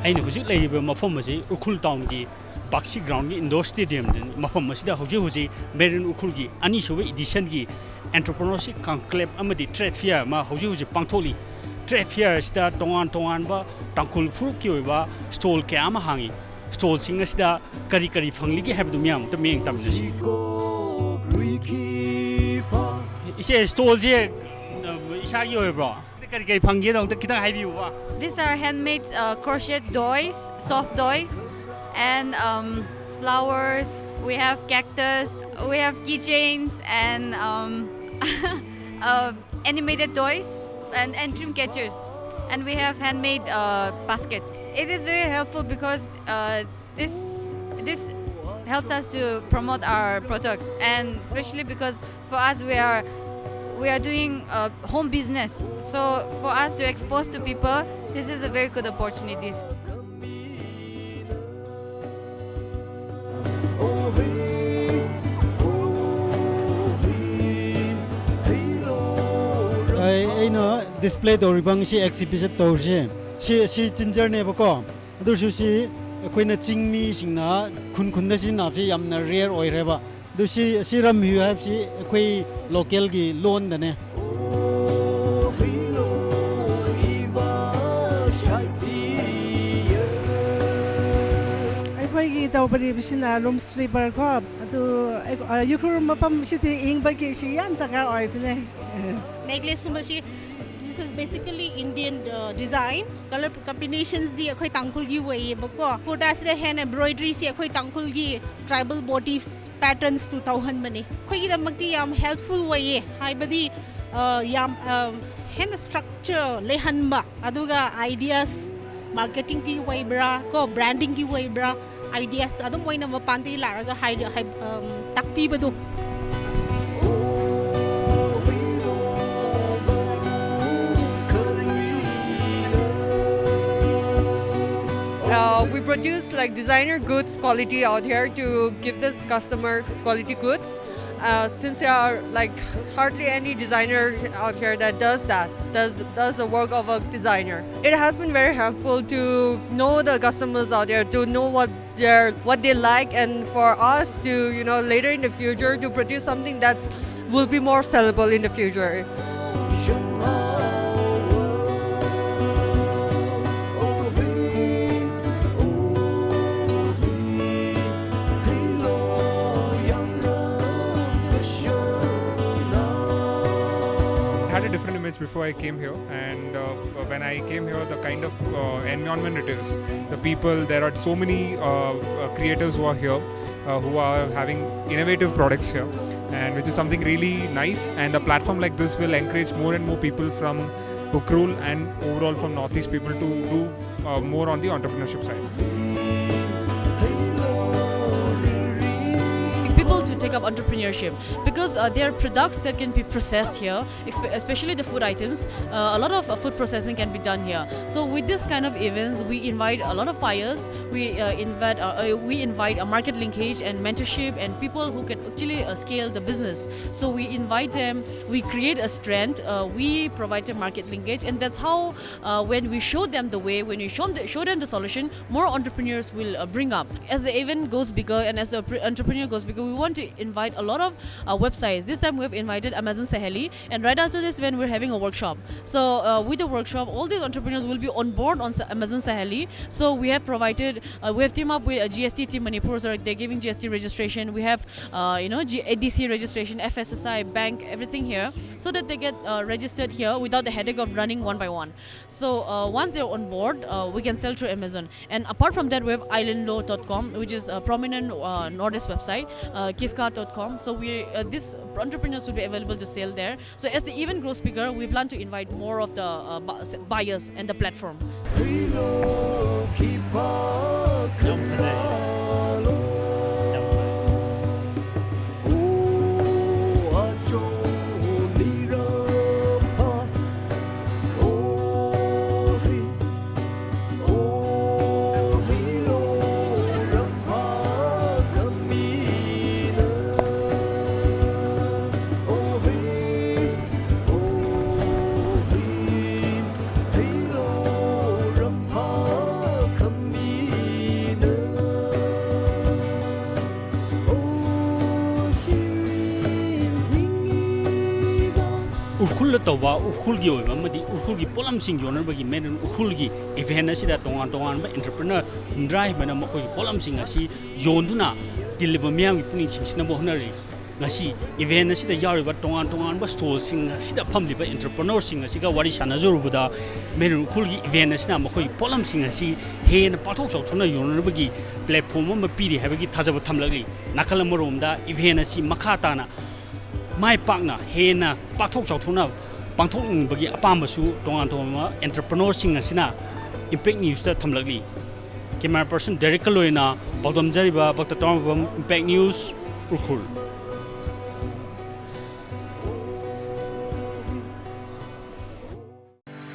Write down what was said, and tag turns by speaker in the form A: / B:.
A: ꯑꯩꯅ ꯍꯧꯖꯤꯛ ꯂꯩꯔꯤꯕ ꯃꯐꯝ ꯑꯁꯤ ꯎꯈ꯭ꯔꯨꯜ ꯇꯥꯎꯟꯒꯤ ꯕꯥꯛꯁꯤ ꯒ꯭ꯔꯥꯎꯟꯒꯤ ꯏꯟꯗꯣꯔ ꯁ꯭ꯇꯦꯗꯤꯌꯝꯗ ꯃꯐꯝ ꯑꯁꯤꯗ ꯍꯧꯖꯤꯛ ꯃꯦꯠ ꯏꯟ ꯎꯈ꯭ꯔꯨꯜꯒꯤ ꯑꯅꯤꯁꯨꯕ ꯏꯗꯤꯁꯟꯒꯤ ꯑꯦꯟꯇꯔꯄ꯭ꯔꯦꯅꯔꯁꯤꯞ ꯀꯟꯀ꯭ꯂꯦꯕ ꯑꯃꯗꯤ ꯇ꯭ꯔꯦꯗ ꯐꯤꯌꯔ ꯑꯃ ꯍꯧꯖꯤꯛ ꯄꯥꯡꯊꯣꯛꯂꯤ ꯇ꯭ꯔꯦꯗ ꯐꯤꯌꯔ ꯑꯁꯤꯗ ꯇꯣꯉꯥꯟꯕ ꯇꯥꯡꯈꯨꯜ ꯐꯨꯔꯨꯞꯀꯤ ꯑꯣꯏꯕ ꯁ꯭ꯇꯣꯜ ꯀꯌꯥ ꯑꯃ ꯍꯥꯡꯏ ꯁ꯭ꯇꯣꯜꯁꯤꯡ ꯑꯁꯤꯗ ꯀꯔꯤ ꯐꯪꯂꯤꯒꯦ ꯍꯥꯏꯕꯗꯨ ꯃꯌꯥꯝ ꯑꯃꯇ ꯃꯤꯠꯌꯦꯡ ꯇꯝꯃꯤꯟꯅꯁꯤ 이제 스톨제 이샤기 어이브로 그러니까 방기에다 어떤 기타 하이비우와
B: These are handmade crochet toys, soft toys, and flowers. We have cactus. We have keychains and animated toys and dream catchers. And we have handmade baskets. It is very helpful because this helps us to promote our products, and especially because for us we are doing home business, so for us to expose to people, this is a very good opportunity.
C: I know display doribang si exhibition torje si ginger ne bako adu si akoina chingmi singna khun si na si yamna rare oireba du si ram hu have si akoi local gi loan dane
D: ꯑꯩꯈꯣꯏꯒꯤ ꯇꯧꯕꯔꯤꯕꯁꯤꯅ room sleeper ꯀꯣ ꯑꯗꯨ ꯎꯈ꯭ꯔꯨꯜ ꯃꯐꯝꯁꯤꯗꯤ ꯏꯪꯕꯒꯤꯁꯤ ꯌꯥꯝ ꯗꯔꯀꯥꯔ ꯑꯣꯏꯕꯅꯦ
E: necklace kumashi. This is basically Indian design. Color combinations di akhoi tangkhul gi way bako. Kurta sida hand embroidery si akhoi tangkhul gi tribal motifs patterns to tauhan mani. Khoi gi damakti yam helpful way hai badi yam hand structure lehan ba aduga ideas marketing ki way bra ko branding ki way bra ideas adum way na mapanti laraga hai takpi badu.
F: We produce like designer goods quality out here to give this customer quality goods. Since there are like hardly any designer out here that does the work of a designer. It has been very helpful to know the customers out there, to know what they like, and for us to later in the future to produce something that will be more sellable in the future.
G: Different image before I came here, and when I came here, the kind of environment it is, the people, there are so many creators who are here who are having innovative products here, and which is something really nice, and a platform like this will encourage more and more people from Ukhrul and overall from Northeast people to do more on the entrepreneurship side.
H: To take up entrepreneurship, because there are products that can be processed here, especially the food items. A lot of food processing can be done here. So with this kind of events, we invite a lot of buyers. We invite a market linkage and mentorship and people who can actually scale the business. So we invite them, we create a strength, we provide a market linkage, and that's how when we show them the way, when we show them the solution, more entrepreneurs will bring up. As the event goes bigger and as the entrepreneur goes bigger, we want to invite a lot of websites. This time we have invited Amazon Saheli, and right after this when we're having a workshop. So with the workshop, all these entrepreneurs will be on board on Amazon Saheli. So we have provided, we have teamed up with GST team Manipur, so they're giving GST registration. We have ADC registration, FSSI, bank, everything here, so that they get registered here without the headache of running one by one. So once they're on board, we can sell through Amazon. And apart from that, we have islandlaw.com, which is a prominent Nordist website. Kiskart.com. So these entrepreneurs will be available to sell there. So as the event grows bigger, we plan to invite more of the buyers and the platform.
A: Ukhrul tawba Ukhrul gi oiba madi Ukhrul gi polam sing yonar bagi men Ukhrul gi event asida tongan ba entrepreneur drive bana mo koi polam sing asi yonduna diliba miam gi puning sing sina bo honari ngasi event asida yari ba tongan ba stall sing asida phamli ba entrepreneur sing asiga wari sana zoru buda men Ukhrul gi event asina mo koi polam sing asi hen pathok chok thuna yonar bagi platform ma piri habagi thajaba thamlagli nakala morom da event asi makha ta na mai pakna hena pathok chawthuna pangthok bagi apambasu tongan thoma entrepreneur sing asina impact news ta thamlagli camera person Derek Loina bagdam jariba bakta tom impact news Ukhrul